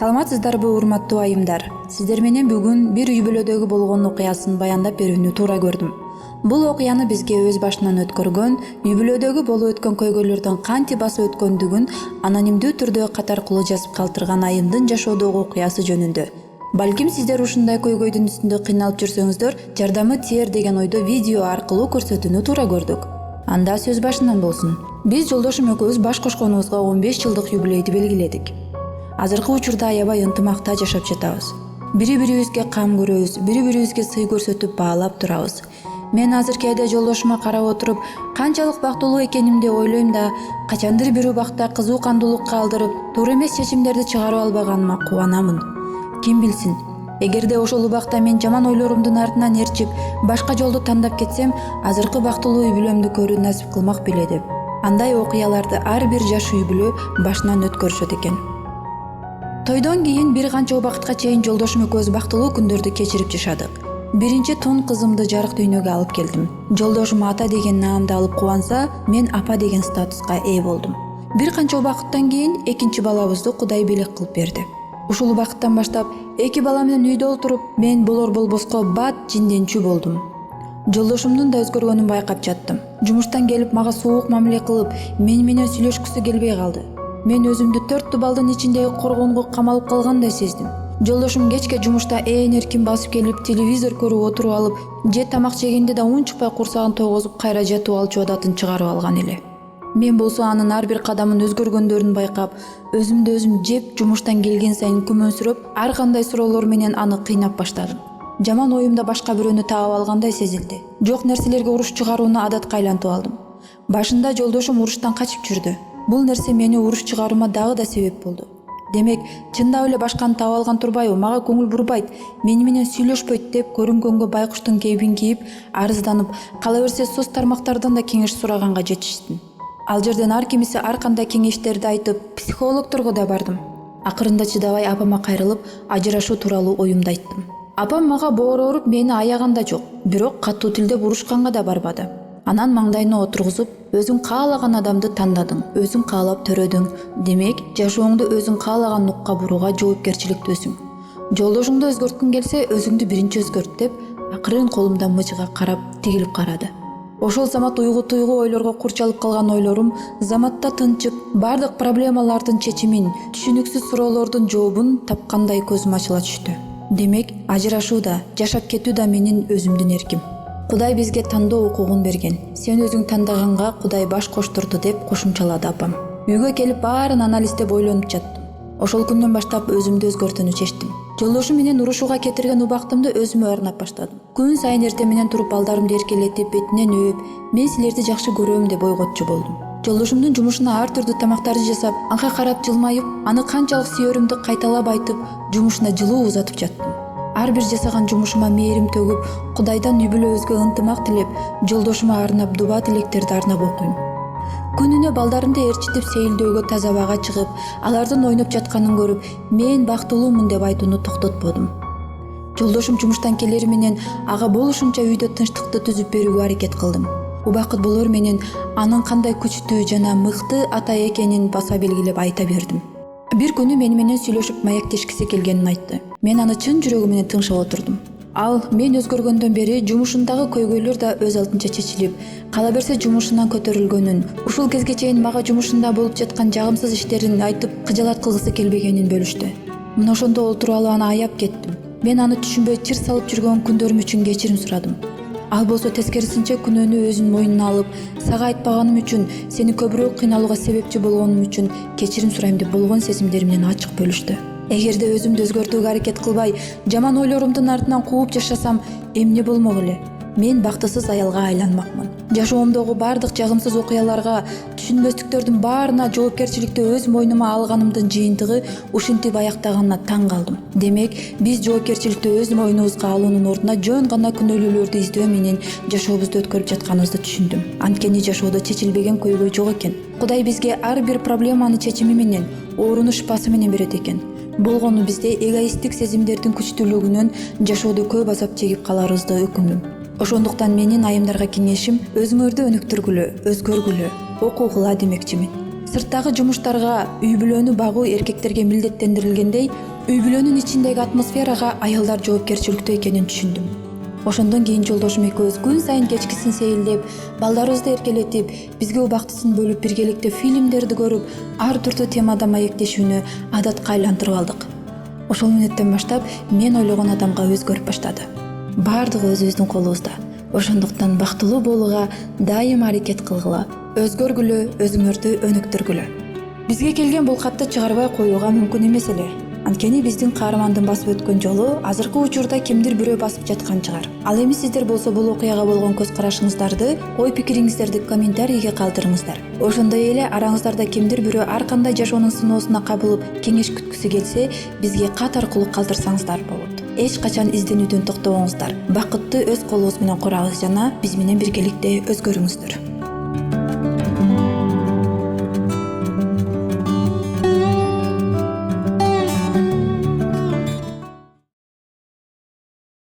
Саламатсыздарбы урматтуу айымдар? Сиздер менен бүгүн бир үй бүлөдөгү болгон окуясын баяндап берүүнү туура көрдүм. Бул окуяны бизге өз башынан өткөргөн, үй бүлөдөгү болуп өткөн көйгөйлөрдөн кантип басып өткөндүгүн анонимдүү түрдө кат аркылуу жазып калтырган айымдын жашоодогу окуясы жөнүндө. Балким сиздер ушундай көйгөйдүн үстүндө кыйналып жүрсөңүздөр, жардамы тиер деген ойдо видео аркылуу көрсөтүүнү туура көрдүк. Анда сөз башынан болсун. Биз жолдошум экөөбүз баш кошконубузга 15 жылдык юбилейди белгиледик. Азыркы учурда аябай ынтымакта жашап жатабыз. Бири-бирибизге кам көрөбүз, бири-бирибизге сый көрсөтүп баалап турабыз. Мен азыр кээде жолдошума карап отуруп, канчалык бактылуу экенимди ойлойм да, качандыр бир убакта кызуу кандуулукка алдырып, туура эмес чечимдерди чыгарып албаганыма кубанамын. Ким билсин, эгерде ошол убакта мен жаман ойлорумдун артынан ээрчип, башка жолду тандап кетсем, азыркы бактылуу үй бүлөмдү көрүү насип кылмак беле деп. Андай окуяларды ар бир жаш үй бүлө башынан өткөрүшөт экен. Тойдон кийин бир канча убакытка чейин жолдошум экөөбүз бактылуу күндөрдү кечирип жашадык. Биринчи тун кызымды жарык дүйнөгө алып келдим. Жолдошум ата деген наамды алып кубанса, мен апа деген статуска ээ болдум. Бир канча убакыттан кийин экинчи балабызды Кудай белек кылып берди. Ушул убакыттан баштап эки бала менен үйдө отуруп, мен болор болбоско бат жинденчү болдум. Жолдошумдун да өзгөргөнүн байкап жаттым. Жумуштан келип мага суук мамиле кылып, менен сүйлөшкүсү келбей калды. Мен өзүмдү 4 дубалдын ичиндеги коргонго камалып калгандай сездим. Жолдошум кечке жумушта эркин басып келип, телевизор көрүп отуруп алып, же тамак жегенде да унчукпай курсагын тойгозуп кайра жатып алчу адатын чыгарып алган эле. Мен болсо анын ар бир кадамын өзгөргөндөрүн байкап, өзүмдү өзүм жеп, жумуштан келген сайын күмөнсүрөп, ар кандай суроолор менен аны кыйнап баштадым. Жаман оюмда башка бирөөнү таап алгандай сезилди. Жок нерселерге уруш чыгарууну адатка айлантып алдым. Башында жолдошум уруштан качып жүрдү. Бул нерсе мени уруш чыгаруума дагы да себеп болду. Демек, чындап эле башканы таап алган турбайбы, мага көңүл бурбайт, менен сүйлөшпөйт деп көрүнгөнгө байкуштун кейбин кийип, арызданып, кала берсе соц тармактардан да кеңеш сураганга жетиштим. Ал жерден ар кимиси ар кандай кеңештерди айтып, психологторго да бардым. Акырында чыдабай апама кайрылып, ажырашуу тууралуу оюмду айттым. Апам мага боорооруп мени аяган да жок, бирок катуу тилдеп урушканга да барбады. Анан маңдайына отургузуп, өзүң каалаган адамды тандадың, өзүң каалап төрөдүң. Демек, жашооңду өзүң каалаган нукка бурууга жоопкерчиликтүүсүң. Жолдошуңду өзгөрткүң келсе, өзүңдү биринчи өзгөрт деп, акырын колумдан мыжыга карап, тигилип карады. Ошол замат уйгу-туйгу ойлорго курчалып калган ойлорум заматта тынчып, бардык проблемалардын чечимин, түшүнүксүз суроолордун жообун тапкандай көзүм ачыла түштү. Демек, ажырашуу да, жашап кетүү да менин өзүмдүн эрким. Кудай бизге тандоо укугун берген. Сен өзүң тандаганга Кудай баш коштурду деп кошумчалады апам. Үйгө келип баарын анализдеп ойлонуп жаттым. Ошол күндөн баштап өзүмдү өзгөртүүнү чечтим. Жолдошум менен урушууга кетирген убактымды өзүмө арнап баштадым. Күн сайын эртең менен туруп балдарымды эркелетип, бетинен өөп, мен силерди жакшы көрөм деп ойготчу болдум. Жолдошумдун жумушуна ар түрдүү тамактарды жасап, анга карап жылмайып, аны канчалык сүйөрүмдү кайталап айтып, жумушуна жылуу узатып жаттым. Ар бир жасаган жумушума мээрим төгүп, Кудайдан үй бүлөбүзгө ынтымак тилеп, жолдошума арнап дуба тилектерди арнап окуйм. Күнүнө балдарымды ээрчитип сейилдөөгө таза абага чыгып, алардын ойноп жатканын көрүп, мен бактылуумун деп айтууну токтотподум. Жолдошум жумуштан келери менен ага болушунча үйдө тынчтыкты түзүп берүүгө аракет кылдым. Убакыт болор менен анын кандай күчтүү жана мыкты ата экенин баса белгилеп айта бердим. Бир күнү менен сүйлөшүп маектешкиси келгенин айтты. Мен аны чын жүрөгүм менен тыңшап отурдум. Ал мен өзгөргөндөн бери жумушундагы көйгөйлөр да өз алдынча чечилип, кала берсе жумушунан көтөрүлгөнүн, ушул кезге чейин мага жумушунда болуп жаткан жагымсыз иштерин айтып, кыжалат кылгысы келбегенин бөлүштү. Мына ошондо олтуруп алып аны аяп кеттим. Мен аны түшүнбөй чыр салып жүргөн күндөрүм үчүн кечирим сурадым. Ал болсо тескерисинче күнөөнү өзүнүн мойнуна алып, сага айтпаганым үчүн, сени көбүрөөк кыйналууга себепчи болгонум үчүн кечирим сурайм деп болгон сезимдери менен ачык бөлүштү. Эгерде өзүмдү өзгөртүүгө аракет кылбай, жаман ойлорумдун артынан кууп жашасам, эмне болмок эле? Мен бактысыз аялга айланмакмын. Жашоомдогу бардык жагымсыз окуяларга, түшүнбөстүктөрдүн баарына жоопкерчиликти өз мойнума алганымдын жыйынтыгы ушинтип аяктаганына таң калдым. Демек, биз жоопкерчиликти өз мойнубузга алуунун ордуна жөн гана күнөөлүүлөрдү издөө менен жашообузду өткөрүп жатканыбызды түшүндүм. Анткени жашоодо чечилбеген көйгөй жок экен. Кудай бизге ар бир проблеманы чечими менен, оорууну шыпасы менен берет экен. Болгону бизде эгоисттик сезимдердин күчтүүлүгүнөн жашоодо көп азап чегип каларыбызды өкүндүм. Ошондуктан менин айымдарга кеңешим, өзүңөрдү өнүктүргүлө, өзгөргүлө, окугула демекчимин. сырттагы жумуштарга үй бүлөнү багуу эркектерге милдеттендирилгендей, үй бүлөнүн ичиндеги атмосферага аялдар жоопкерчиликтүү экенин түшүндүм. Ошондон кийин жолдошум экөөбүз күн сайын кечкисин сейилдеп, балдарыбызды эркелетип, бизге убактысын бөлүп биргеликте фильмдерди көрүп, ар түрдүү темада маектешүүнү адатка айлантырып алдык. Ошол мүнөттөн баштап мен ойлогон адамга өзгөрүп баштады. Баардыгы өзүбүздүн колубузда. Ошондуктан бактылуу болууга дайым аракет кылгыла, өзгөргүлө, өзүңөрдү өнүктүргүлө. Бизге келген бул катты чыгарбай коюуга мүмкүн эмес эле. Анткени биздин каармандын басып өткөн жолу азыркы учурда кимдир бирөө басып жаткан чыгар. Ал эми сиздер болсо бул окуяга болгон көз карашыңыздарды, ой пикириңиздерди комментарийге калтырыңыздар. Ошондой эле араңыздарда кимдир бирөө ар кандай жашоонун сыноосуна кабылып кеңеш күткүсү келсе, бизге кат аркылуу калтырсаңыздар болот. Эч качан изденүүдөн токтобоңуздар. Бакытты өз колубуз менен курабыз жана биз менен биргеликте өзгөрүңүздөр.